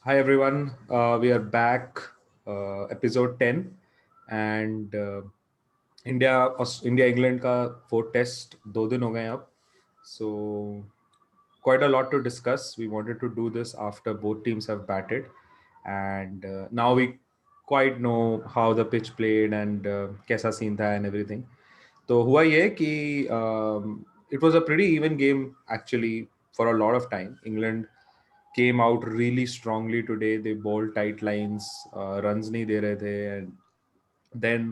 Hi everyone, we are back, episode 10, and India England का वो test 2 दिन हो गए अब. So quite a lot to discuss. We wanted to do this after both teams have batted, and now we quite know how the pitch played and कैसा scene था and everything. तो हुआ ये कि it was a pretty even game actually for a lot of time. England came out really strongly today. They bowled tight lines, runs नहीं दे रहे थे, and then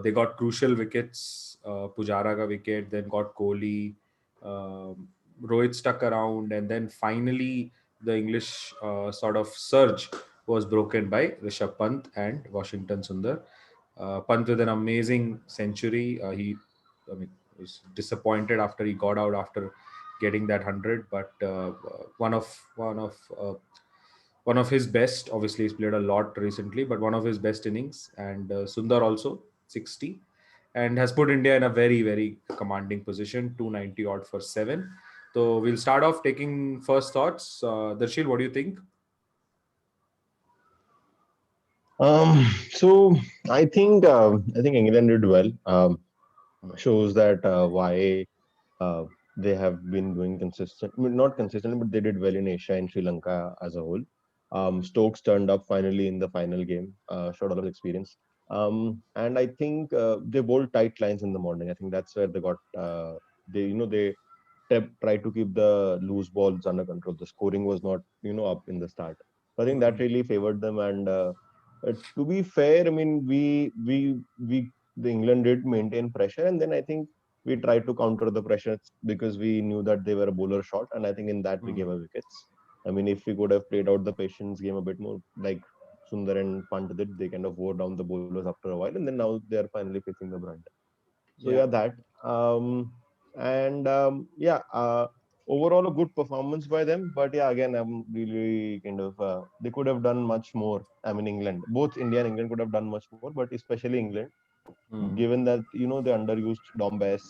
they got crucial wickets. Pujara ka wicket, then got Kohli. Rohit stuck around, and then finally the English sort of surge was broken by Rishabh Pant and Washington Sundar. Pant with an amazing century. I mean, was disappointed after he got out after getting that 100, but one of his best. Obviously, he's played a lot recently, but one of his best innings. And Sundar also 60, and has put India in a very very commanding position, 290 odd for seven. So we'll start off taking first thoughts. Darshil, what do you think? So I think England did well. Shows that why uh, they have been doing consistent, I mean, not consistently, but they did well in Asia and Sri Lanka as a whole. Stokes turned up finally in the final game, showed a lot of experience. And I think they bowled tight lines in the morning. I think that's where they got they tried to keep the loose balls under control. The scoring was not up in the start. So I think that Hmm. really favored them. And to be fair, I mean we the England did maintain pressure, and then I think we tried to counter the pressure because we knew that they were a bowler short, and I think in that we gave Hmm. our wickets. I mean, if we could have played out the patience game a bit more, like Sundar and Pant did, they kind of wore down the bowlers after a while, and then now they are finally facing the brunt. So Yeah. yeah, that and yeah, overall a good performance by them. But yeah, again, I'm really kind of they could have done much more. I mean, England, both India and England could have done much more, but especially England, Hmm. given that they underused Dom Bess,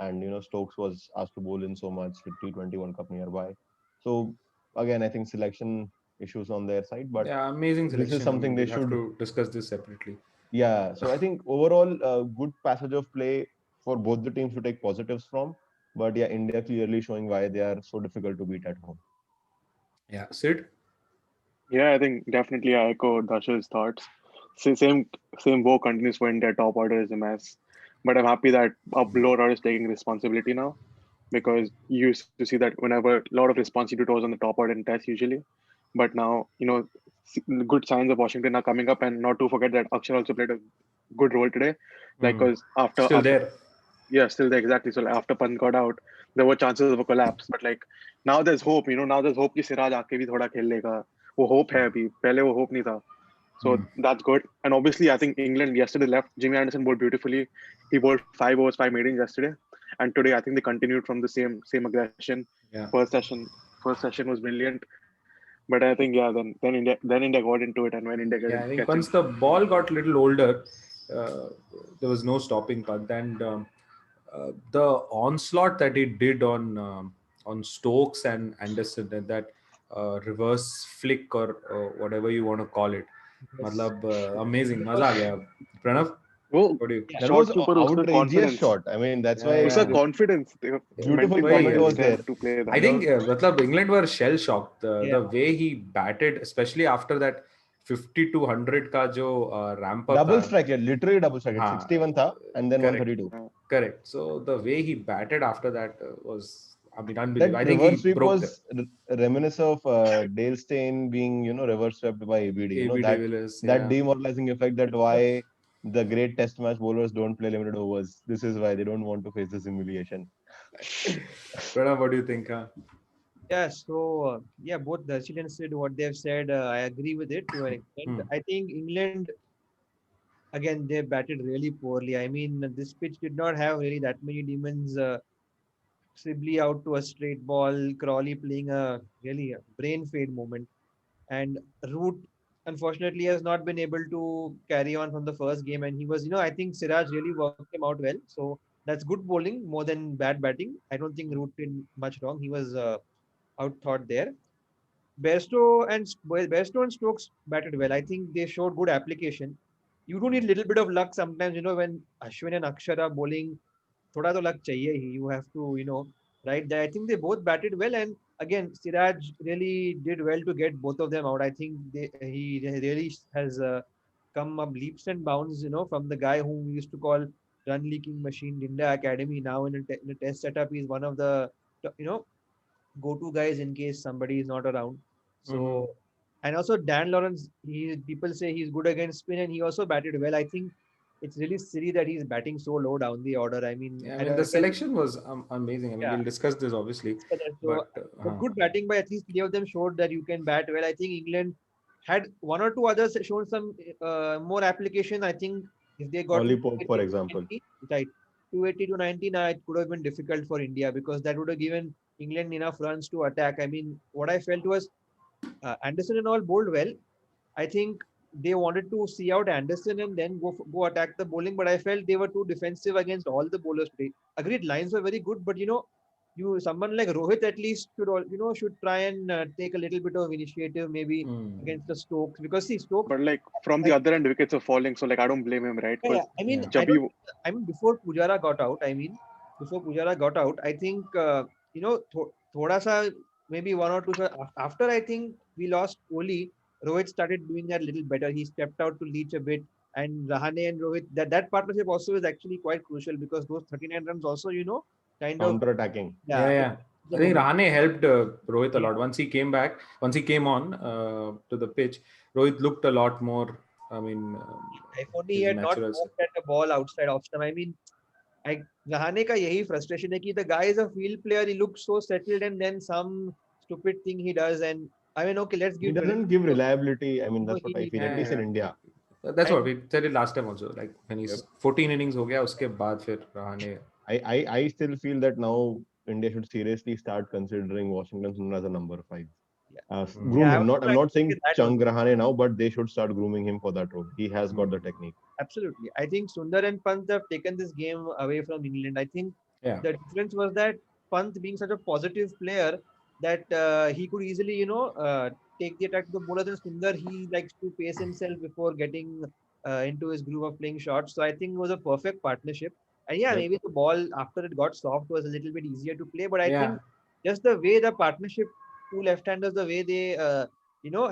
and Stokes was asked to bowl in so much with T20 World Cup nearby. So again, I think selection issues on their side, but Yeah, amazing this is selection. I something mean, they we'll have should. to discuss this separately. Yeah, so I think overall, good passage of play for both the teams to take positives from. But yeah, India clearly showing why they are so difficult to beat at home. Yeah, Sid. Yeah, I think definitely I echo Dash's thoughts. Same woe continues for India. Top order is a mess, but I'm happy that a lower order is taking responsibility now because you used to see that whenever a lot of responsibility was on the top order in Test usually, but now good signs of Washington are coming up, and not to forget that Akshar also played a good role today. Like, Hmm. because after Still after there. yeah, still there exactly. So like, after Pant got out, there were chances of a collapse. But like now there's hope. Now there's hope कि सिराज आके भी थोड़ा खेल लेगा. वो hope है अभी. पहले वो hope नहीं था. So Hmm. that's good. And obviously, I think England yesterday left. Jimmy Anderson bowled beautifully. He bowled 5 overs, 5 meetings yesterday. And today, I think they continued from the same aggression. Yeah. First session, first session was brilliant. But I think yeah, then India got into it, and when India Yeah, I think gets once into the ball got a little older, uh, there was no stopping Pant. And the onslaught that he did on Stokes and Anderson, and that reverse flick or whatever you want to call it, Yes. मतलब amazing, That मजा आ was, गया. Pranav, वो what do you? yeah. That was shot के ऊपर उसका outrageous confidence, shot. I mean, that's Yeah, why उसका yeah. confidence, beautiful mental वही comment confidence, was है. there. strength to play I that. The think मतलब England were shell shocked. The Yeah. way he batted, especially after that 50 to 100 का जो ramp up double था. strike, yeah, literally double strike. It's हाँ, 61 tha, and then correct, 132. correct. So the way he batted after that was, I mean, unbelievable. That I think he reverse sweep broke them. was reminiscent of Dale Steyn being, reverse swept by ABD. AB de That Villiers, that yeah. demoralizing effect. That why the great Test match bowlers don't play limited overs. This is why they don't want to face this humiliation. Pranav, what do you think? Huh? Yeah. So, yeah, both Darshil and Sid, what they've said, I agree with it to an extent. Hmm. I think England, again, they batted really poorly. I mean, this pitch did not have really that many demons. Sibley out to a straight ball, Crawley playing a really brain fade moment. And Root, unfortunately, has not been able to carry on from the first game. And he was, I think Siraj really worked him out well. So that's good bowling more than bad batting. I don't think Root did much wrong. He was out thought there. Bairstow and Stokes batted well. I think they showed good application. You do need a little bit of luck sometimes, when Ashwin and Akshara bowling, thoda to luck chahiye hi. You have to, right there. I think they both batted well, and again, Siraj really did well to get both of them out. I think he really has come up leaps and bounds, from the guy whom we used to call run leaking machine, India Academy. Now in a test setup, he's one of the, go-to guys in case somebody is not around. Mm-hmm. So, and also Dan Lawrence, people say he's good against spin, and he also batted well. I think it's really silly that he's batting so low down the order. I mean, Yeah, I and mean the again, selection was amazing. I mean yeah, we'll discuss this obviously, it's correct. So, but but good batting by at least three of them showed that you can bat well. I think England had one or two others shown some more application. I think if they got to Ollie Pope, for 280 to example. 90, right, 280 to 90, it could have been difficult for India because that would have given England enough runs to attack. I mean, what I felt was Anderson and all bowled well. I think they wanted to see out Anderson and then go attack the bowling, but I felt they were too defensive against all the bowlers today. Agreed, lines were very good, but someone like Rohit at least should try and take a little bit of initiative maybe mm, against the Stokes because see Stokes. But like from the I, other end, wickets are falling. So like I don't blame him, right? yeah, Because I mean, yeah. I don't. Jabi, I mean, before Pujara got out, I think thoda sa maybe one or two. After I think we lost Kohli, Rohit started doing that a little better. He stepped out to leach a bit, and Rahane and Rohit. That partnership also is actually quite crucial because those 39 runs also, kind of Counter attacking. Yeah, yeah, yeah. the I think momentum. Rahane helped Rohit a Yeah. lot. Once he came on to the pitch, Rohit looked a lot more. I mean, If only he his had not natural self. poked at the ball outside off stump. I mean, Rahane का यही frustration है कि the guy is a field player, he looks so settled, and then some stupid thing he does, and I mean, okay, let's He give credit. doesn't give reliability. I mean, that's what I He feel, at Yeah, least in yeah. India. That's what and we said it last time also. Like when Yep. he's 14 innings हो गया उसके बाद फिर Rahane. I still feel that now India should seriously start considering Washington Sundar as a number five. yeah, Mm. Groom yeah, I him. was Not I'm trying not to say saying that Chung only. Rahane now, but they should start grooming him for that role. He has got the Mm. technique. Absolutely. I think Sundar and Pant have taken this game away from England. I think Yeah. the difference was that Pant being such a positive player that he could easily, take the attack to the bowler. Than Sundar, he likes to pace himself before getting into his groove of playing shots. So I think it was a perfect partnership. And yeah, Yep. maybe the ball after it got soft was a little bit easier to play. But I Yeah. think just the way the partnership, two left-handers, the way they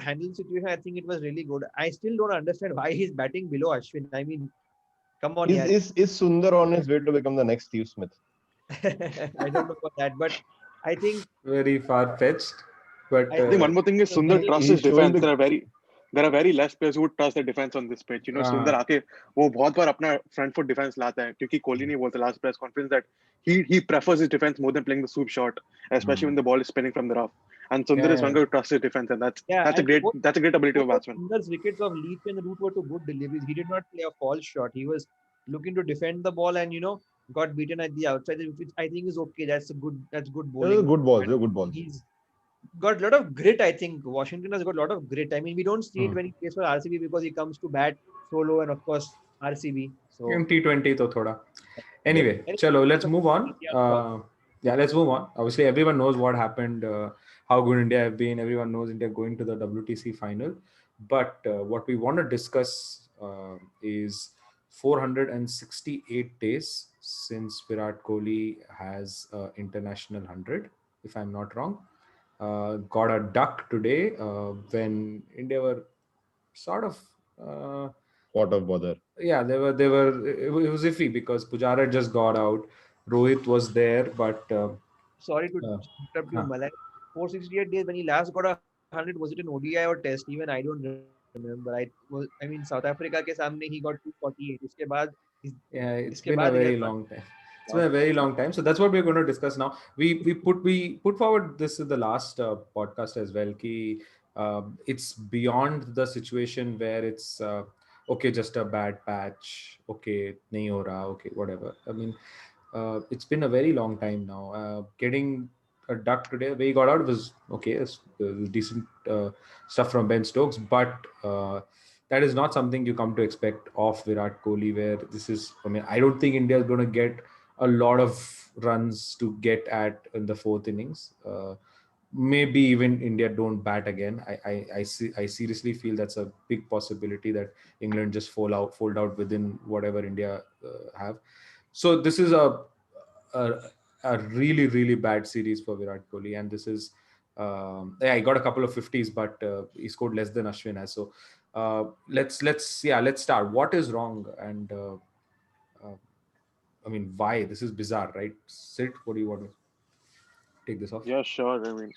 handle the situation, I think it was really good. I still don't understand why he's batting below Ashwin. I mean, come on, yeah. Is Sundar on his way to become the next Steve Smith? I don't know about that, but I think Very far fetched, but I think one more thing is the Sundar way trusts He's his showing defense. the There are very less players who would trust their defense on this pitch. Sundar आके वो बहुत बार अपना front foot defense लाता है क्योंकि कोहली ने बोलता last press conference that he prefers his defense more than playing the swoop shot, especially when the ball is spinning from the rough. And Sundar yeah, is one yeah. guy who trusts his defense, and that's yeah, that's a and great that's a great ability of a both batsman. Sundar's wickets of Leach and Root were to good deliveries. He did not play a false shot. He was looking to defend the ball and got beaten at the outside, which I think is okay. That's good those are bowling. good balls. And They're good balls. he's got a lot of grit. I think Washington has got a lot of grit. I mean, we don't see it Hmm. when he plays for RCB because he comes to bat solo and of course RCB. So T20 तो थोड़ा. Yep. Anyway, anyway, chalo, let's so move on. India's thoughts. Yeah, let's move on. Obviously, everyone knows what happened, how good India have been. Everyone knows India going to the WTC final. But what we want to discuss is 468 days since Virat Kohli has international 100, if I'm not wrong. Got a duck today when India were sort of. Pot of bother. Yeah, it was iffy because Pujara just got out. Rohit was there, but Sorry to uh, interrupt you, huh. Malay. 468 days when he last got 100, was it an ODI or test? Even I don't remember. I mean, South Africa के सामने he got 248. उसके बाद Yeah, it's इसके been a बाद very 11 long time. It's been lost. a very long time. So that's what we're going to discuss now. We put forward this in the last podcast as well. Ki, it's beyond the situation where it's okay, just a bad patch. Okay, nahi ho raha. Okay, whatever. I mean, it's been a very long time now. Getting a duck today, where he got out was okay. It's decent stuff from Ben Stokes, but that is not something you come to expect of Virat Kohli. Where this is, I mean, I don't think India is going to get a lot of runs to get at in the fourth innings. maybe even India don't bat again. I seriously feel that's a big possibility that England just fold out within whatever India have. So this is a a really really bad series for Virat Kohli, and this is yeah, he got a couple of 50s, but he scored less than Ashwin has. So let's start. What is wrong? And uh, I mean, why? This is bizarre, right? Sid, what do you want to take this off? Yeah, sure. I mean,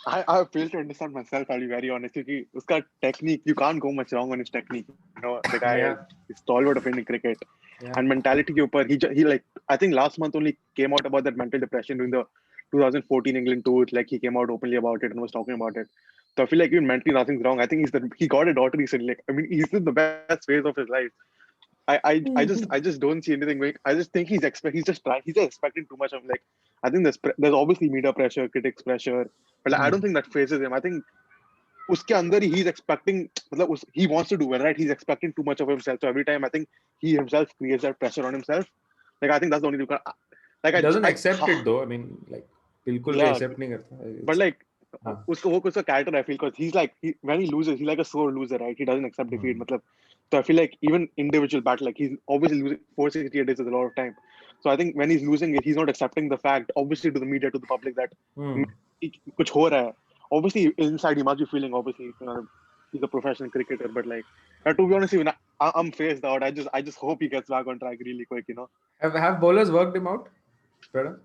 I fail to understand myself. I'll be very honest. Because uska technique, you can't go much wrong on his technique. You know, the guy Yeah, is stalwart of Indian cricket, yeah. and mentality ke upar, he like I think last month only came out about that mental depression during the 2014 England tour. Like he came out openly about it and was talking about it. So I feel like even mentally nothing's wrong. I think he got a daughter recently. Like I mean, he's in the best phase of his life. I just don't see anything going. I just think he's just trying. He's just expecting too much of like. I think there's obviously media pressure, critics pressure, but like, I don't Hmm. think that phases him. I think उसके अंदर ही he's expecting मतलब he wants to do well, right? He's expecting too much of himself. So every time I think he himself creates that pressure on himself. Like I think that's the only like He doesn't I accept it though. I mean, like, बिल्कुल भी yeah, accept नहीं करता. but It's like हाँ. उसका वो कुछ character I feel because he's like when he loses he's like a sore loser, right? He doesn't accept defeat. Hmm. मतलब so I feel like even individual battle like he's obviously losing 468 days is a lot of time. So I think when he's losing it, he's not accepting the fact, obviously to the media, to the public that Hmm. कुछ हो रहा है. Obviously inside he must be feeling obviously he's a professional cricketer, but like to be honest, even I'm phased out. I just hope he gets back on track really quick. Have bowlers worked him out, brother?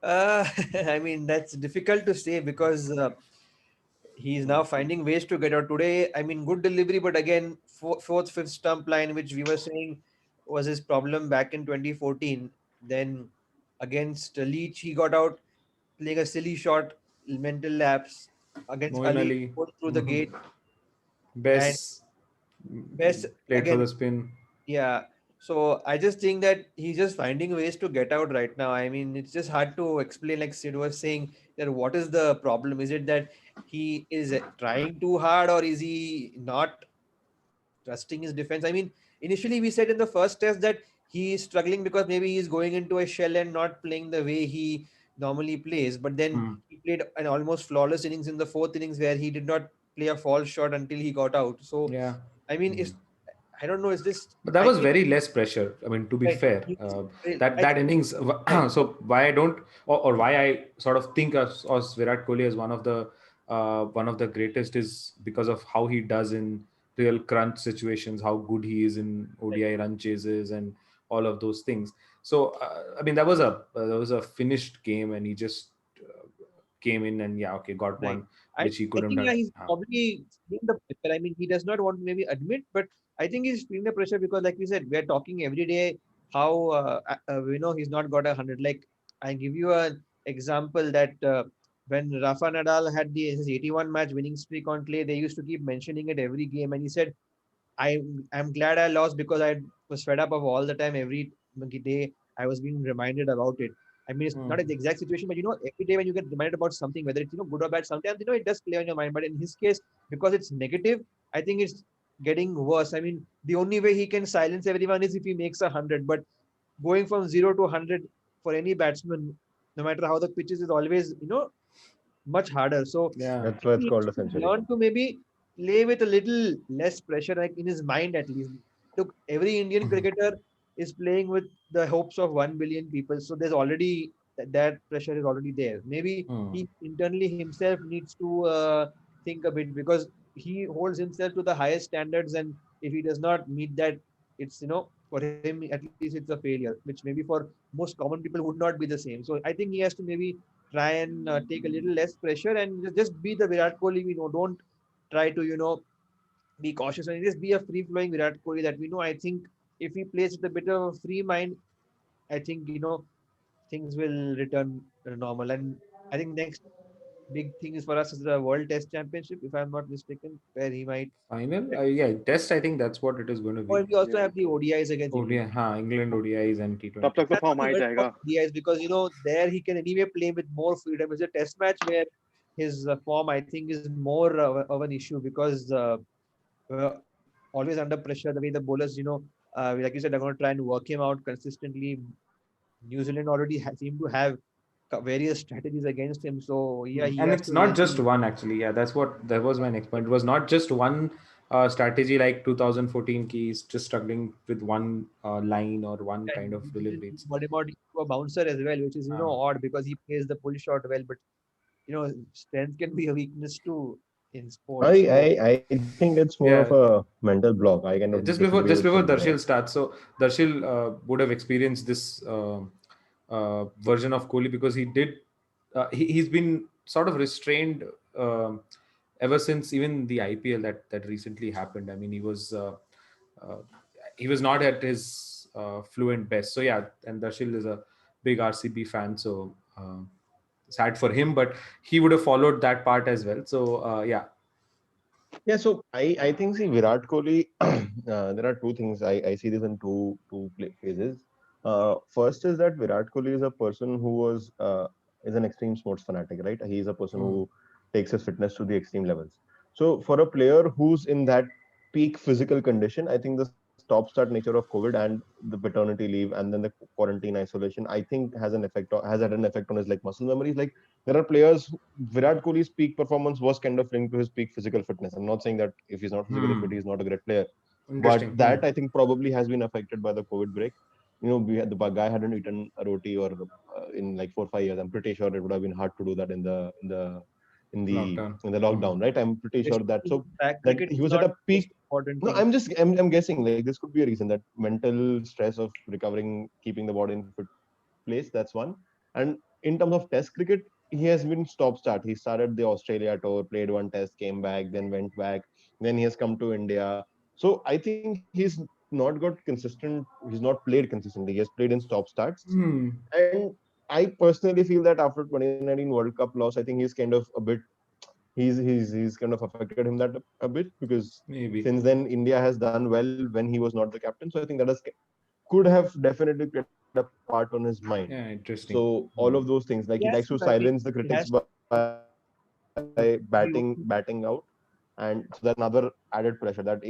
I mean, that's difficult to say because he's now finding ways to get out. Today, I mean, good delivery, but again, fourth, fifth stump line, which we were saying was his problem back in 2014. Then against Leach, he got out playing a silly shot, mental lapse. Against Moeen Ali, Ali, goes through the gate. And Bess best, played for again, the spin. yeah. So I just think that he's just finding ways to get out right now. I mean, it's just hard to explain. Like Sid was saying, that what is the problem? Is it that he is trying too hard, or is he not trusting his defense? I mean, initially we said in the first test that he is struggling because maybe he's going into a shell and not playing the way he normally plays. But then Hmm. he played an almost flawless innings in the fourth innings where he did not play a false shot until he got out. So Yeah. I mean, it's I don't know. Is this? But that I was think very less pressure. I mean, to be right. fair, that I that think innings. right. So why I don't, or why I sort of think of Virat Kohli as one of the greatest is because of how he does in real crunch situations, how good he is in Right. ODI run chases and all of those things. So I mean, that was a finished game, and he just came in and yeah, okay, got Right. one which he I couldn't think have yeah, done. he's probably feeling the pressure. I mean, he does not want to maybe admit, but I think he's feeling the pressure because, like we said, we are talking every day how we know he's not got 100. Like I give you an example that when Rafa Nadal had his 81 match winning streak on clay, they used to keep mentioning it every game, and he said, I'm glad I lost because I was fed up of all the time every day I was being reminded about it. I mean, it's Hmm. not the exact situation, but every day when you get reminded about something, whether it's good or bad, sometimes it does play on your mind. But in his case, because it's negative, I think it's getting worse. I mean, the only way he can silence everyone is if he makes 100. But going from 0 to 100 for any batsman, no matter how the pitch is always much harder. So Yeah. That's I why think it's he called has a to century. learn to maybe play with a little less pressure, like in his mind at least. Look, every Indian cricketer is playing with the hopes of 1 billion people, so there's already that pressure is already there. Maybe Hmm. he internally himself needs to think a bit because he holds himself to the highest standards, and if he does not meet that, it's for him at least it's a failure, which maybe for most common people would not be the same. So I think he has to maybe try and take a little less pressure and just be the Virat Kohli we know. Don't try to be cautious and just be a free flowing Virat Kohli that we know. I think if he plays with a bit of a free mind, I think things will return normal. And I think next big thing is for us is the World Test Championship, if I'm not mistaken, where he might. Final, yeah, test. I think that's what it is going to Or be. we also Yeah. have the ODIs against England. ODI, England ODIs and तब T20. तक तो I'm form आ only ही worried about जाएगा. ODIs because there he can anyway play with more freedom. It's a test match where his form I think is more of an issue because always under pressure. The way the bowlers, like you said, are going to try and work him out consistently. New Zealand already seem to have various strategies against him. So yeah, he And has it's to not just really. one, actually. Yeah, that was my next point. It was not just one strategy like 2014 keys, just struggling with one line or one kind And of he delivery. he got him out into a bouncer as well, which is Uh, odd because he plays the pull shot well, but strength can be a weakness too in sports. So I think it's more of yeah, a mental block. I kind of disagree with just before Sid there. Darshil starts, so Darshil would have experienced this version of Kohli because he did. He's been sort of restrained ever since even the IPL that recently happened. I mean, uh, he was not at his fluent best. So yeah, and Darshil is a big RCB fan, so sad for him, but he would have followed that part as well. So yeah. Yeah, so I think see Virat Kohli. There are two things I see this in two phases. First is that Virat Kohli is a person who is an extreme sports fanatic, right? He is a person Mm. who takes his fitness to the extreme levels. So for a player who's in that peak physical condition, I think the stop-start nature of COVID and the paternity leave and then the quarantine isolation, I think has had an effect on his like muscle memories. Like there are players. Virat Kohli's peak performance was kind of linked to his peak physical fitness. I'm not saying that if he's not physically fit, Hmm. he's not a great player, but Interesting. Hmm. that I think probably has been affected by the COVID break. We had the guy hadn't eaten a roti or in like 4 5 years. I'm pretty sure it would have been hard to do that Lockdown. in the Hmm. lockdown, right? I'm pretty sure that especially so back that cricket he is was at not a the most peak. important No, thing. I'm guessing like this could be a reason that mental stress of recovering, keeping the body in fit place. That's one. And in terms of Test cricket, he has been stop start. He started the Australia tour, played one Test, came back, then went back. Then he has come to India. So I think he's not got consistent. He's not played consistently. He has played in stop starts. Hmm. And I personally feel that after 2019 World Cup loss, I think he's kind of a bit. He's kind of affected him that a bit because Maybe. since then India has done well when he was not the captain. So I think that could have definitely played a part on his mind. Yeah, So interesting. all of those Hmm. things, like he likes to Yes, silence the I mean, critics he by has to batting out, and so that's another added pressure that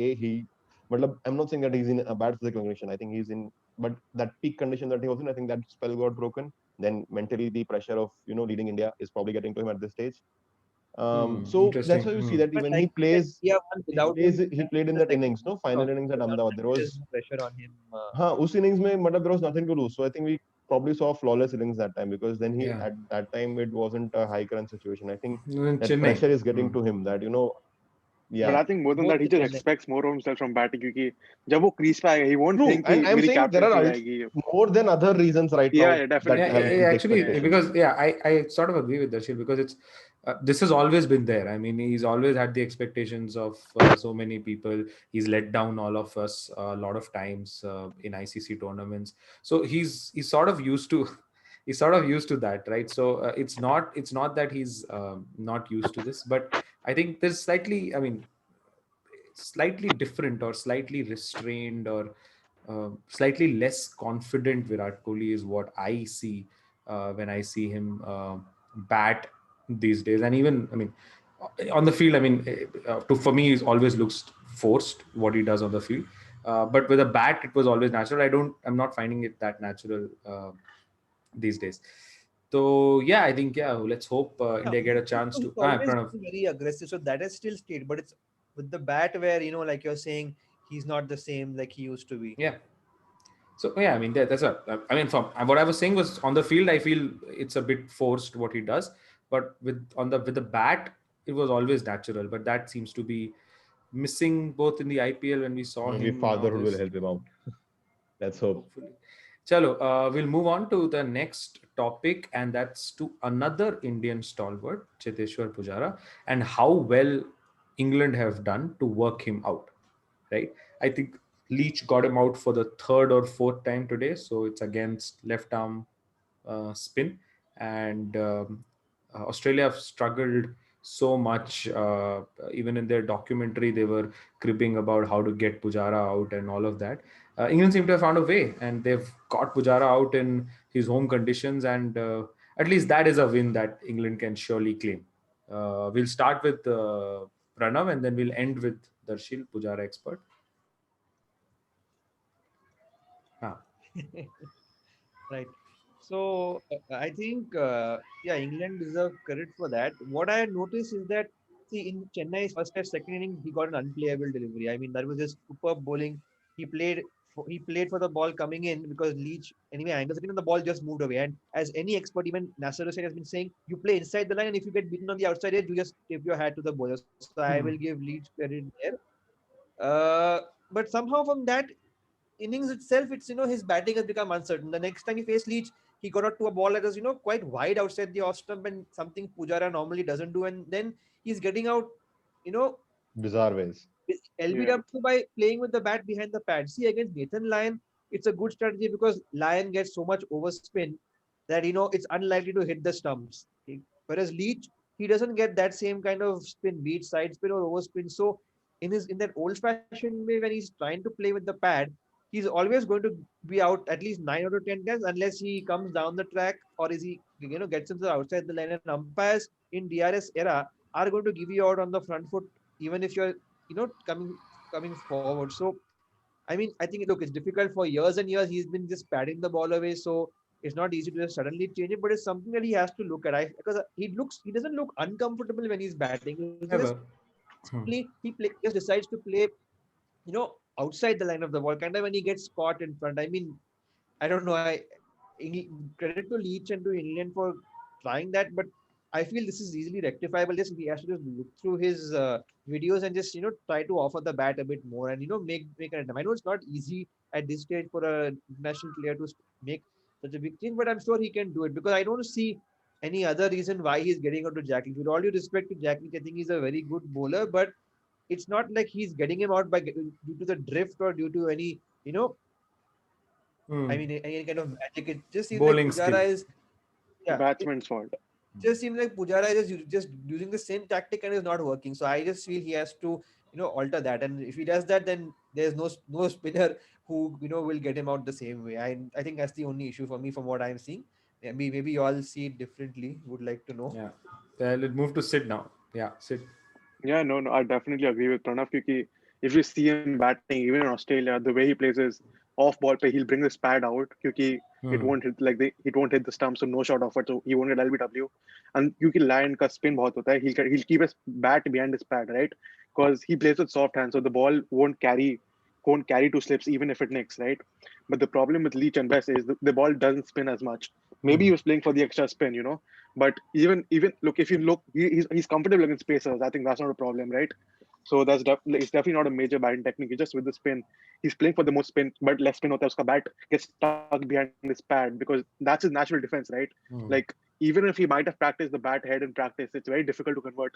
I'm not saying that he's in a bad physical condition. I think he's in, but that peak condition that he was in, I think that spell got broken. Then mentally, the pressure of leading India is probably getting to him at this stage. Hmm. So that's why Interesting. you see Hmm. that but when I he think that plays, India won without him. he And played in the that second innings, no round final of innings at Pakistan Ahmedabad. There match, there's was no pressure on him. उस innings में मतलब there was nothing to lose. So I think we probably saw flawless innings that time because then he Yeah. at that time it wasn't a high current situation. I think In that Chennai. pressure is Hmm. getting to him that But yeah. I think more than Both that, he the just Chennai. expects more of himself from batting क्योंकि जब वो crease पे आएगा, he won't True, think कि and I'm मेरी saying there are captaincy जाएगी. more than other reasons right Yeah, now yeah, that Yeah, definitely. have Yeah, yeah, peak actually, yeah, expectations. because yeah, I sort of agree with Darshil because it's this has always been there. I mean, he's always had the expectations of so many people. He's let down all of us a lot of times in ICC tournaments. So he's sort of used to he's sort of used to that, right? So it's not that he's not used to this, but I think there's slightly, I mean, slightly different or slightly restrained or slightly less confident Virat Kohli is what I see when I see him bat these days. And even, I mean, on the field, I mean, for me, it always looks forced what he does on the field. But with a bat, it was always natural. I'm not finding it that natural these days. So yeah, I think yeah. Let's hope Yeah, India get a he's chance to. always Pranav. been very aggressive, so that has still stayed. But it's with the bat where like you're saying, he's not the same like he used to be. Yeah. So yeah, I mean that's a. I mean, from what I was saying was on the field, I feel it's a bit forced what he does, but with the bat, it was always natural. But that seems to be missing both in the IPL when we saw Maybe him now fatherhood will this. help him out. Let's hope. Hopefully. Chalo, we'll move on to the next topic, and that's to another Indian stalwart, Cheteshwar Pujara, and how well England have done to work him out. Right? I think Leach got him out for the third or fourth time today, so it's against left arm spin, and Australia have struggled so much. Even in their documentary, they were cribbing about how to get Pujara out and all of that. England seem to have found a way, and they've got Pujara out in his home conditions, and at least that is a win that England can surely claim. We'll start with Pranav, and then we'll end with Darshil, Pujara expert. Ah, Right. I think, yeah, England deserve credit for that. What I noticed is that, see, in Chennai's first test, second inning, he got an unplayable delivery. I mean, that was just superb bowling. He played for the ball coming in because Leach anyway angles it in and the ball just moved away. And as any expert, even Nasser Hussain has been saying, you play inside the line and if you get beaten on the outside edge, you just tip your hat to the bowler. So I will give Hmm. Leach credit there. But somehow from that innings itself, it's his batting has become uncertain. The next time he faced Leach, he got out to a ball that was quite wide outside the off stump and something Pujara normally doesn't do, and then he's getting out, you know, Bizarre ways. Yeah. LBW by playing with the bat behind the pad. See, against Nathan Lyon, it's a good strategy because Lyon gets so much overspin that it's unlikely to hit the stumps. Whereas Leach, he doesn't get that same kind of spin, be it side spin or overspin. So in that old-fashioned way, when he's trying to play with the pad, he's always going to be out at least 9 out of 10 times unless he comes down the track or is he gets into the outside the line. And umpires in DRS era are going to give you out on the front foot even if you're coming forward. So I mean, I think look, it's difficult for years and years. He's been just patting the ball away, so it's not easy to just suddenly change it. But it's something that he has to look at. Because he doesn't look uncomfortable when he's batting. It's just Never. Hmm. simply just decides to play, outside the line of the ball, kind of when he gets caught in front. I mean, I don't know. Credit to Leach and to England for trying that, but I feel this is easily rectifiable. Just he has to just look through his videos and just try to offer the bat a bit more and make an attempt. I know it's not easy at this stage for a national player to make such a big change, but I'm sure he can do it because I don't see any other reason why he's getting out to Jack Leach. With all due respect to Jack Leach, I think he's a very good bowler, but it's not like he's getting him out due to the drift or due to any I Hmm. mean, any kind of magic. It just seems like Bowling skill. Pujara is, yeah, it Batsman's fault. just seems like Pujara is just using the same tactic and is not working. So I just feel he has to, alter that. And if he does that, then there's no spinner who will get him out the same way. I think that's the only issue for me from what I'm seeing. Maybe you all see it differently. Would like to know. Yeah. Let's move to Sid now. Yeah, Sid. Yeah, no, no, I definitely agree with Pranav. Because if you see him batting, even in Australia, the way he plays his off-ball play, he'll bring his pad out. Because it Hmm. won't hit it won't hit the stump, so no shot offered, so he won't get LBW. And because Lion ka spin bahut hota hai, he'll keep his bat behind his pad, right? Because he plays with soft hands, so the ball won't carry two slips even if it nicks, right? But the problem with Leach and West is the ball doesn't spin as much. Maybe Hmm. he was playing for the extra spin. But even look, if you look, he's comfortable against spacers. I think that's not a problem, right? So it's definitely not a major batting technique. It's just with the spin, he's playing for the most spin, but less spin hota hai. Uska bat gets stuck behind his pad because that's his natural defense, right? Like Hmm. even if he might have practiced the bat head in practice, it's very difficult to convert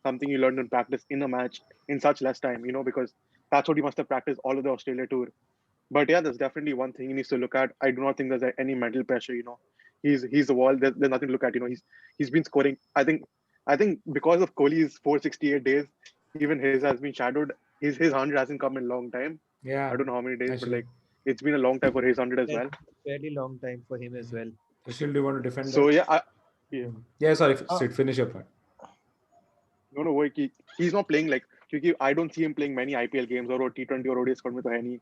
something you learned in practice in a match in such less time. Because that's what he must have practiced all of the Australia tour. But yeah, there's definitely one thing he needs to look at. I do not think there's any mental pressure. He's the wall. There's nothing to look at. He's been scoring. I think because of Kohli's 468 days, even his has been shadowed. His 100 hasn't come in a long time. I Yeah, don't know how many days, but actually. like it's been a long time for his 100 as Like well. fairly long time for him as well. Ashil, do you want to defend So that? yeah, yeah. Hmm. Yeah, sorry, Uh, Sid, finish your part. No, no, he's not playing like. Because I don't see him playing many IPL games or T20 or ODI squad with any.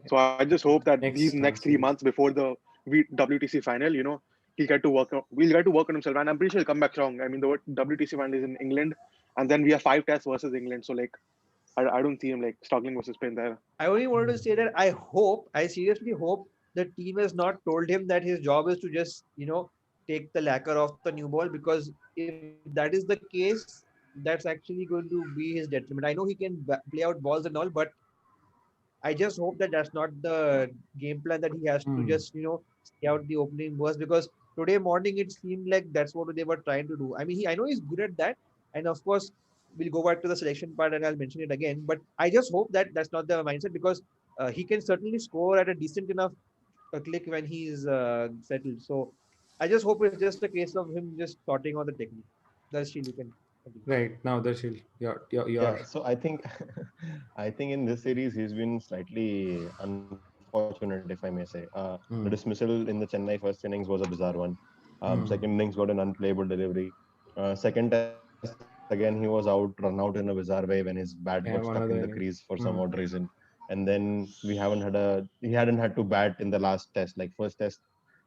So I just hope that these Next next three series. months before the WTC final, we'll get to work on himself, and I'm pretty sure he'll come back strong. I mean, the WTC final is in England, and then we have 5 tests versus England. So like, I don't see him like struggling versus Spain there. I only wanted to Hmm. say that I seriously hope the team has not told him that his job is to just, take the lacquer off the new ball because if that is the case, that's actually going to be his detriment. I know he can play out balls and all, but I just hope that that's not the game plan that he has to Hmm. just, stay out the opening burst because today morning it seemed like that's what they were trying to do. I mean, I know he's good at that. And of course, we'll go back to the selection part and I'll mention it again. But I just hope that that's not the mindset because he can certainly score at a decent enough click when he's settled. So I just hope it's just a case of him just sorting out the technique. That's you can continue. Right, now, Darshil, your. yeah, so I think I think in this series he's been slightly unfortunate, if I may say. The dismissal Hmm. in the Chennai first innings was a bizarre one. Second Hmm. innings got an unplayable delivery. Second test again he was run out in a bizarre way when his bat got stuck in the Yeah, crease one for of the some odd innings. reason. Hmm. And then he hadn't had to bat in the last test. Like first test,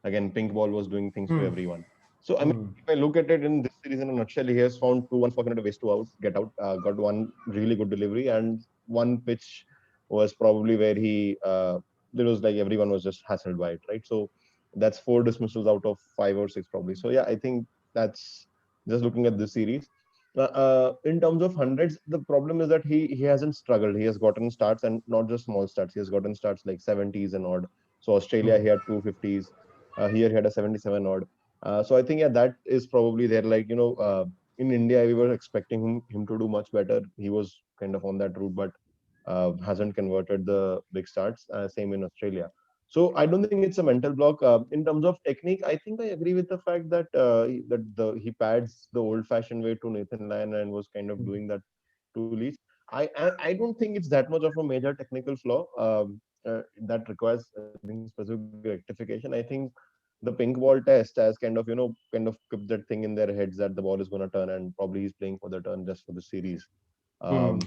Again, pink ball was doing things to Hmm. everyone. So I mean, Hmm. if I look at it in this series in a nutshell, he has found two unfortunate ways to get out. Got one really good delivery, and one pitch was probably where he there was like everyone was just hassled by it, right? So that's four dismissals out of five or six probably. So yeah, I think that's just looking at this series. In terms of hundreds, the problem is that he hasn't struggled. He has gotten starts, and not just small starts. He has gotten starts like 70s and odd. So Australia, Hmm. he had 250s. Here he had a 77 odd. So I think yeah, that is probably there. Like in India, we were expecting him to do much better. He was kind of on that route, but hasn't converted the big starts. Same in Australia. So I don't think it's a mental block. In terms of technique, I think I agree with the fact that he pads the old-fashioned way to Nathan Lyon and was kind of Hmm. doing that to Leach. I don't think it's that much of a major technical flaw that requires I think specific rectification. I think the pink ball test as kind of kept that thing in their heads that the ball is going to turn, and probably he's playing for the turn just for the series. Hmm. Um,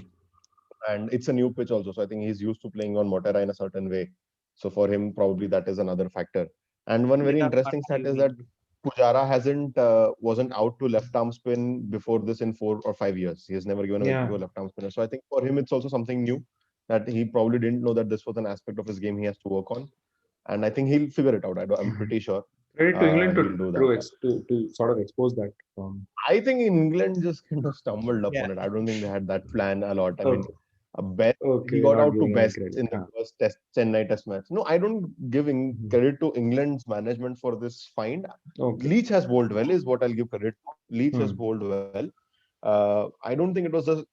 and it's a new pitch also, so I think he's used to playing on Motera in a certain way. So for him, probably that is another factor. And one very Yeah, interesting partly stat you is that mean. Pujara wasn't out to left arm spin before this in 4 or 5 years. He has never given a wicket Yeah. to a left arm spinner. So I think for him it's also something new that he probably didn't know that this was an aspect of his game he has to work on. And I think he'll figure it out. I'm pretty sure Credit to England he'll do that. to sort of expose that. I think England just kind of stumbled Yeah. upon it. I don't think they had that plan a lot. I mean, Okay. Best Okay. he We're got not out to giving any best credit. in the first test Chennai test match. No, I don't give Mhm. credit to England's management for this find. Okay. Leach has bowled well, is what I'll give credit to. Leach has Hmm. bowled well. I don't think it was a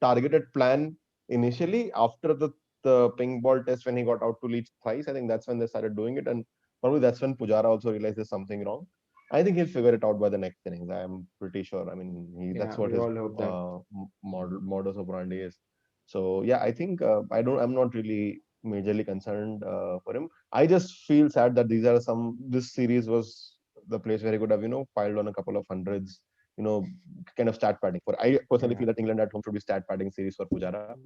targeted plan initially. After the pink ball test, when he got out to Leach thrice, I think that's when they started doing it, and probably that's when Pujara also realized there's something wrong. I think he'll figure it out by the next innings. I am pretty sure. I mean, Yeah, that's what we his all hope that. modus operandi is. So yeah, I think I'm not really majorly concerned for him. I just feel sad that this series was the place where he could have piled on a couple of hundreds, you know, kind of stat padding. For I personally Yeah. feel that England at home should be stat padding series for Pujara.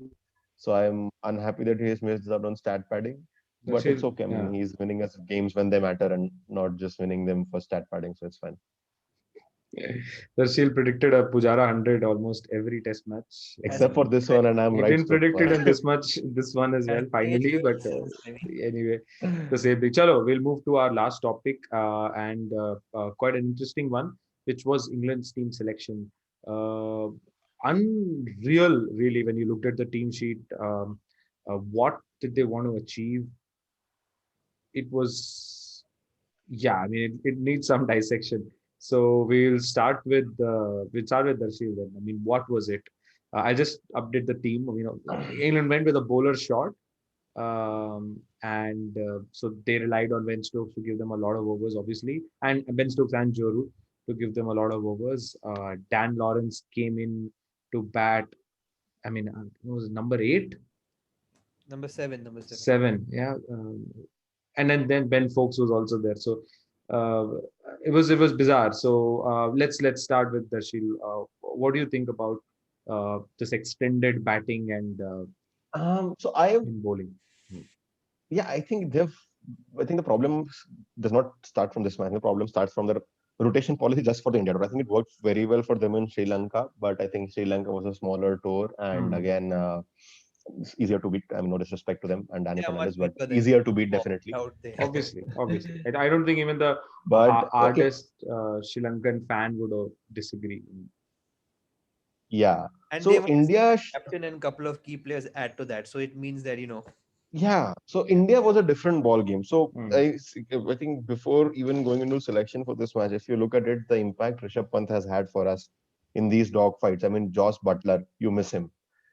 So I'm unhappy that he has missed out on stat padding, but it's Darshil, okay. I mean, yeah. he's winning us games when they matter and not just winning them for stat padding, so it's fine. Darshil predicted a Pujara 100 almost every test match. As Except for this one, and I'm right Even so predicted far. in this much, this one as well, It finally. But is, I mean, anyway, the same thing. Chalo, we'll move to our last topic and quite an interesting one, which was England's team selection. Uh, Unreal, really, when you looked at the team sheet. What did they want to achieve? It was, yeah, I mean, it needs some dissection. So we'll start with Darshil then. I mean, what was it? I'll just update the team. England went with a bowler shot, and so they relied on Ben Stokes to give them a lot of overs, obviously, and Ben Stokes and Joru to give them a lot of overs. Dan Lawrence came in to bat. I mean, it was number 8, number 7. 7, yeah, and then Ben Folks was also there. So uh, it was bizarre. So let's start with Darshil. What do you think about this extended batting and So I in bowling? yeah, I think the problem does not start from this match. The problem starts from the rotation policy just for the India tour. I think it worked very well for them in Sri Lanka, but I think Sri Lanka was a smaller tour, and Hmm. again, it's easier to beat. I mean, no disrespect to them and Danny Yeah, much Fernandez, but bigger than easier to beat Bob definitely. out there. Obviously. I don't think even the But artist Sri Lankan fan would disagree. yeah, And they've so also India captain and couple of key players add to that. So it means that, Yeah, so India was a different ball game. So Hmm. I think before even going into selection for this match, if you look at it, the impact Rishabh Pant has had for us in these dog fights. I mean, Josh Butler, you miss him.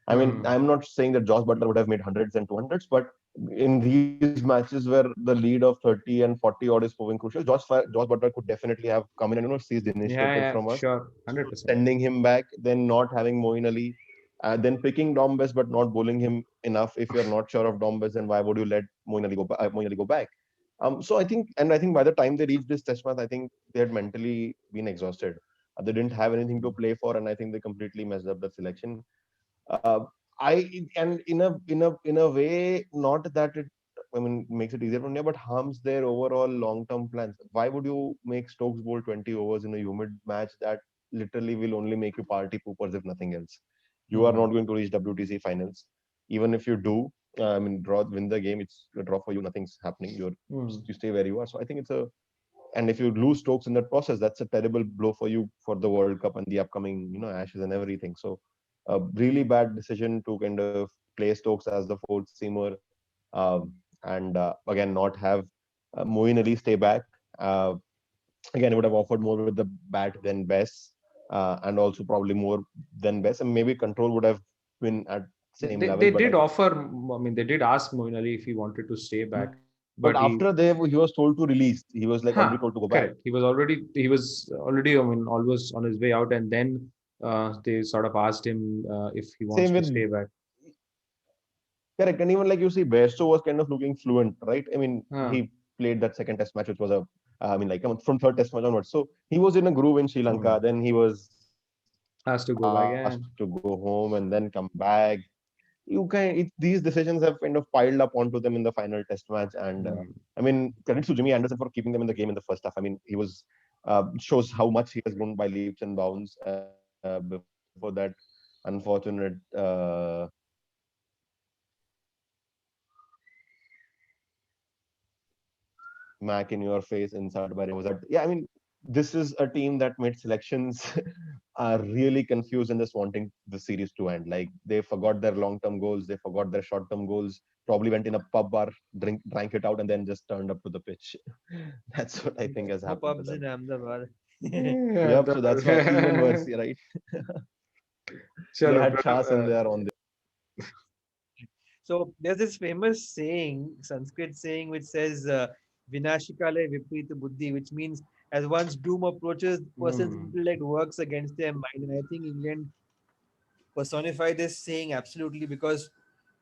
I mean, Hmm. I'm not saying that Josh Butler would have made hundreds and 200s, but in these matches where the lead of 30 and 40 odd is proving crucial, Josh Butler could definitely have come in and seized Yeah, initiative yeah, from us, sure, 100%. sending him back, then not having Moeen Ali, then picking Dom Best but not bowling him enough. If you're not sure of Dom Best, then why would you let Moeen Ali go back? So I think by the time they reached this test match, I think they had mentally been exhausted. They didn't have anything to play for, and I think they completely messed up the selection. Uh, I and in a way, not that it makes it easier for India, but harms their overall long-term plans. Why would you make Stokes bowl 20 overs in a humid match that literally will only make you party poopers if nothing else? You are not going to reach WTC finals. Even if you do, win the game, it's a draw for you. Nothing's happening. You stay where you are. So I think and if you lose Stokes in that process, that's a terrible blow for you for the World Cup and the upcoming, Ashes and everything. So a really bad decision to kind of play Stokes as the fourth seamer, and again not have Moeen Ali stay back. Uh, Again, he would have offered more with the bat than Bess, and also probably more than Bess, and maybe control would have been at same level. They But I did think, offer. I mean, they did ask Moeen Ali if he wanted to stay back, but but after he was told to release. He was like already told to go back. correct. He was already. I mean, almost on his way out, and then they sort of asked him if he wants Same to with stay back. correct, and even like you see, Bairstow was kind of looking fluent, right? I mean, Huh. he played that second Test match, which was from third Test match onwards. So he was in a groove in Sri Lanka. Then he was Has to asked go back. to Yeah. go home and then come back. These decisions have kind of piled up onto them in the final Test match, and credits to Jimmy Anderson for keeping them in the game in the first half. I mean, he was shows how much he has grown by leaps and bounds before that unfortunate smack in your face inside by Ramos. Yeah, I mean, this is a team that made selections are really confused and just wanting the series to end. Like they forgot their long-term goals, they forgot their short-term goals. Probably went in a pub bar, drank it out, and then just turned up to the pitch. That's what I think has No happened to pubs them. in Ahmedabad. Yeah, Yep. So that's why even worse, right? They Chalo, had chas and brother, they are on. So there's this famous saying, Sanskrit saying, which says "Vinashikale viprita buddhi," which means as one's doom approaches, the person's intellect works against their mind. And I think England personify this saying absolutely because,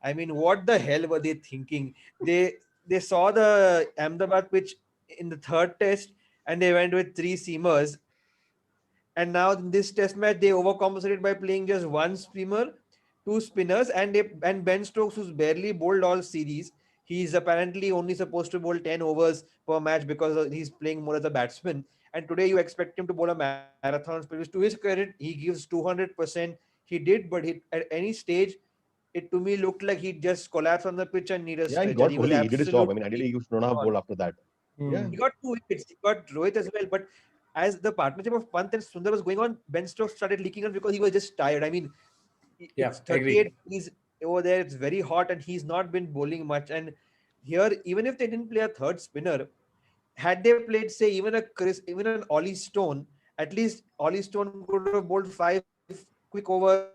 I mean, what the hell were they thinking? They saw the Ahmedabad pitch in the third test and they went with three seamers, and now in this test match they overcompensated by playing just one spinner, two spinners, and Ben Stokes, who's barely bowled all series. He's apparently only supposed to bowl 10 overs per match because he's playing more as a batsman. And today you expect him to bowl a marathon sprint. To his credit, he gives 200%. He did, but at any stage, it to me looked like he just collapsed on the pitch and need a Yeah, he stretcher. got He was Kohli. He did his job. I mean, absolutely ideally, he should not have gone. bowled after that. Yeah. He got two wickets. He got Rohit as well. But as the partnership of Pant and Sundar was going on, Ben Stokes started leaking on because he was just tired. I mean, yeah, it's agree. 38 degrees over there. It's very hot, and he's not been bowling much. And here, even if they didn't play a third spinner, had they played, say, even an Ollie Stone, at least Ollie Stone could have bowled 5 quick overs.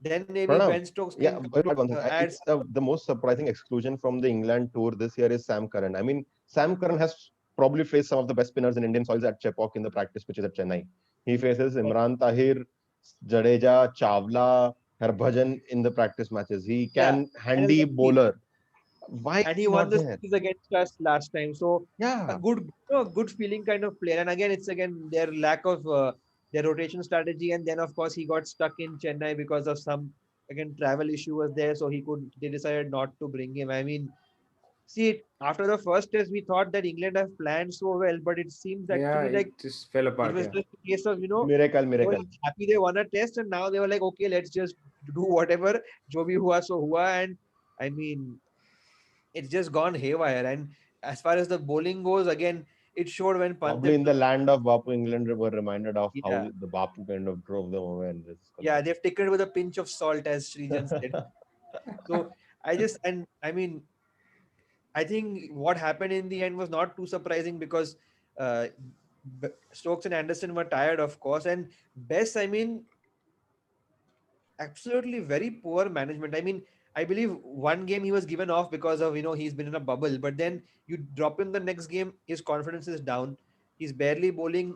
Then maybe Ben Stokes can Pranav, add some yeah, more. I would add one thing. It's the most surprising exclusion from the England tour this year is Sam Curran. I mean, Sam Curran has probably faced some of the best spinners in Indian soils at Chepauk in the practice pitches at Chennai. He faces Imran Tahir, Jadeja, Chawla, Harbhajan in the practice matches. He Yeah, can and handy bowler. Why and is he he won not the there? series against us last time. So a Yeah. good feeling kind of player. And again, it's again their lack of their rotation strategy. And then of course he got stuck in Chennai because of some again travel issue was there. So they decided not to bring him. I mean, see, after the first test, we thought that England have planned so well, but it seems Yeah, actually like it just fell it apart. was Yeah, just a case of Miracle, they were miracle. happy they won a test, and now they were like, okay, let's just do whatever. Jo bhi hua so hua, and I mean it's just gone haywire. And as far as the bowling goes, again, it showed when Pant Probably and in the land of Bapu, England were reminded of how yeah, the Bapu kind of drove them away and just yeah, collapsed. they've taken it with a pinch of salt, as Srijan said. So I mean, I think what happened in the end was not too surprising because uh, Stokes and Anderson were tired, of course, and Bess, I mean, absolutely very poor management. I mean, I believe one game he was given off because of he's been in a bubble, but then you drop him the next game, his confidence is down. He's barely bowling,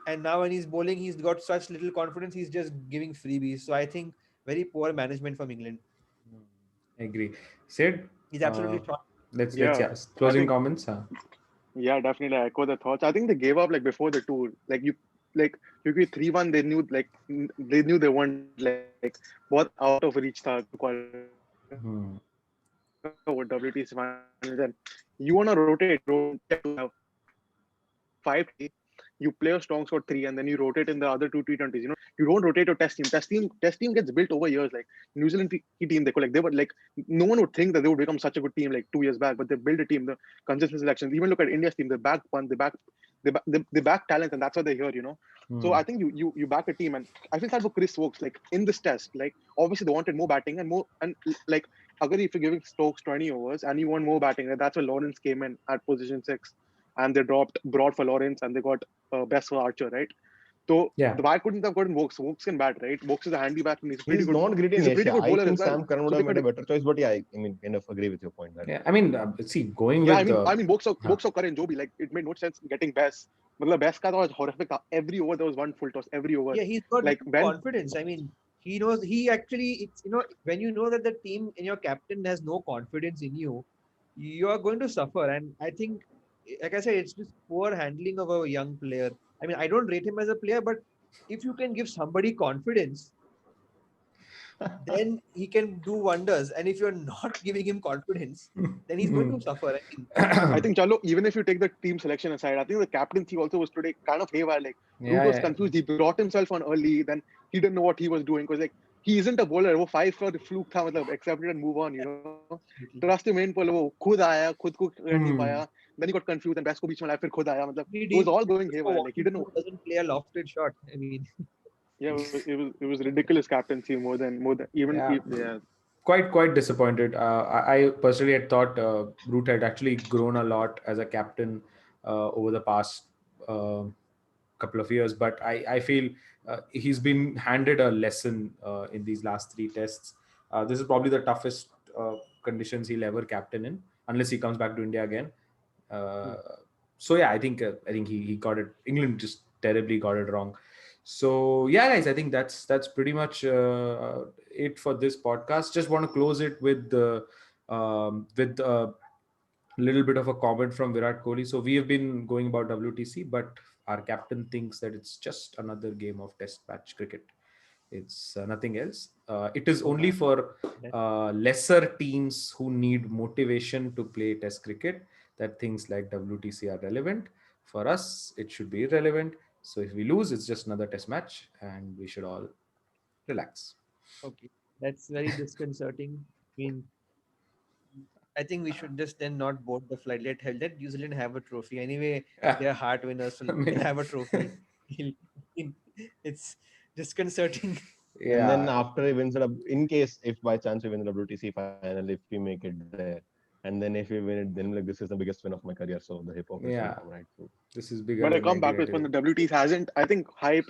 and now when he's bowling, he's got such little confidence. He's just giving freebies. So I think very poor management from England. I agree. Sid, He's uh, absolutely shot. let's Yeah, I closing think comments. yeah, definitely I echo the thoughts. I think they gave up like before the tour. You be 3-1, they knew they weren't like both out of reach to qualify. Hmm. WTC finals, and you want to rotate. You rotate a team to have 5 T20, you play a strong squad 3, and then you rotate in the other 2 T20s. You don't rotate your test team. Test team gets built over years. Like New Zealand team, they were like no one would think that they would become such a good team like 2 years back, but they built a team. The consistent selections. Even look at India's team. They back talent, and that's why they're here. So Hmm. I think you back a team, and I feel that for Chris Stokes, like in this test, like obviously they wanted more batting and more, and like again if you're giving Stokes 20 overs and you want more batting, that's where Lawrence came in at position 6, and they dropped Broad for Lawrence and they got Best for Archer, right? So Yeah. the why couldn't have gotten Vokes? Vokes can bat, right? Vokes is a handy batsman. He's not great in He's a pretty Asia. good I bowler as think well. Sam Curran would So have they made a could, better choice, but yeah, I kind of agree with your point that. Yeah. I mean, see, going yeah. with I mean, huh. Vokes or Karan Jobi, like it made no sense getting Best. But the Best ka was horrific. Every over there was one full toss. Every over, Yeah, he's got like no Ben. confidence. I mean, he knows he actually it's when you know that the team and your captain has no confidence in you, you are going to suffer. And I think, like I said, it's just poor handling of a young player. I mean, I don't rate him as a player, but if you can give somebody confidence, then he can do wonders. And if you're not giving him confidence, then he's going to suffer. I mean, I think Chalo, even if you take the team selection aside, I think the captaincy also was today kind of haywire. Like Root Yeah, was yeah. confused. He brought himself on early, then he didn't know what he was doing because like he isn't a bowler. वो 5 का fluke था मतलब accept it and move on. absolutely. Trust the main bowler वो खुद आया खुद को कर नहीं Hmm. पाया. Then he got confused and best को बीच में लाया फिर खुद आया मतलब He it was did all going for haywire. Like he one didn't know. who doesn't play a lofted shot. I mean, Yeah, it was ridiculous captaincy more than even Yeah. yeah. Quite disappointed. I personally had thought Root had actually grown a lot as a captain over the past uh, couple of years, but I feel he's been handed a lesson in these last 3 tests. This is probably the toughest conditions he'll ever captain in, unless he comes back to India again. Uh, so yeah, I think he got it. England just terribly got it wrong. So yeah, guys, I think that's pretty much it for this podcast. Just want to close it with a little bit of a comment from Virat Kohli. So we have been going about WTC, but our captain thinks that it's just another game of Test match cricket. It's nothing else. It is only for lesser teams who need motivation to play Test cricket that things like WTC are relevant. For us, it should be irrelevant. So if we lose, it's just another Test match, and we should all relax. okay, that's very disconcerting. I mean, I think we should just then not board the flight. Let New Zealand have a trophy. Anyway, Yeah, they're heart winners, so I let them mean, have a trophy. It's disconcerting. And then yeah, after he wins it, in case if by chance we win the WTC final, if we make it there, and then if we win it, then like this is the biggest win of my career. So the hypocrisy will come, yeah. right? So This is bigger But I than come back to this when 1998. the WTs hasn't. I think hype.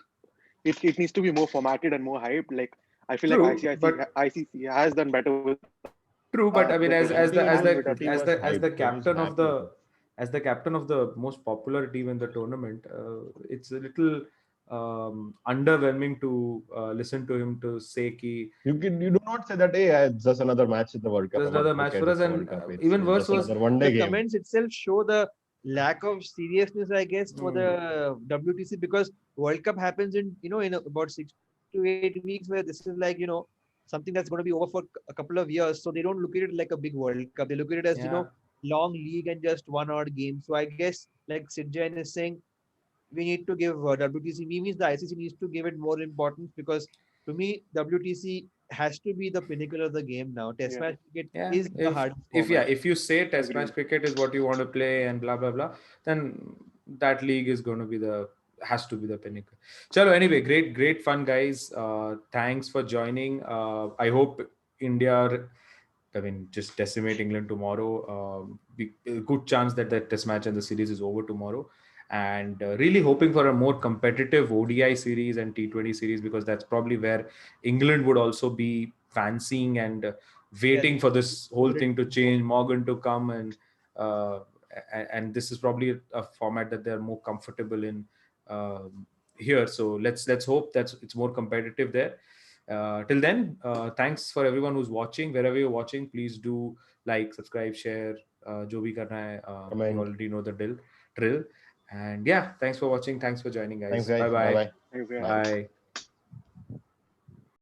It needs to be more formatted and more hyped. Like I feel like True, but ICC has done better with the cricket true, but I and mean, with as T20 the as and with the the T20 as was the as hyped. the It was captain of backed like a. the most popular team in the tournament, it's a little underwhelming to listen to him to say ki You do not say that. Hey, it's just another match in the World Cup. there's What? another Who match cares? for us, It's the and World Cup. It's even worse just was another one The day game. comments itself show the lack of seriousness, I guess, for mm, the WTC because World Cup happens in about 6 to 8 weeks, where this is like something that's going to be over for a couple of years. So they don't look at it like a big World Cup. They look at it as yeah. long league and just one odd game. So I guess like Sidjain is saying, we need to give WTC. Means the ICC needs to give it more importance because to me WTC has to be the pinnacle of the game now. Test yeah. match cricket Yeah, is the hardest yeah, format. if you say Test match Agreed. cricket is what you want to play and blah blah blah, then that league is going to be the has to be the pinnacle. Chalo, anyway, great fun, guys. Thanks for joining. I hope India, I mean, just decimate England tomorrow. A good chance that the Test match and the series is over tomorrow. And really hoping for a more competitive ODI series and T20 series because that's probably where England would also be fancying and Yeah, waiting for this whole favorite thing to team for change, Morgan to come, uh, and this is probably a format that they're more comfortable in here. So let's hope that it's more competitive there. Till then, thanks for everyone who's watching. Wherever you're watching, please do like, subscribe, share. जो भी करना है, you Comment. already know the drill. And yeah, thanks for watching. Thanks for joining, Thanks, guys. guys. Bye Bye bye. bye. Thanks, guys. Bye. Bye.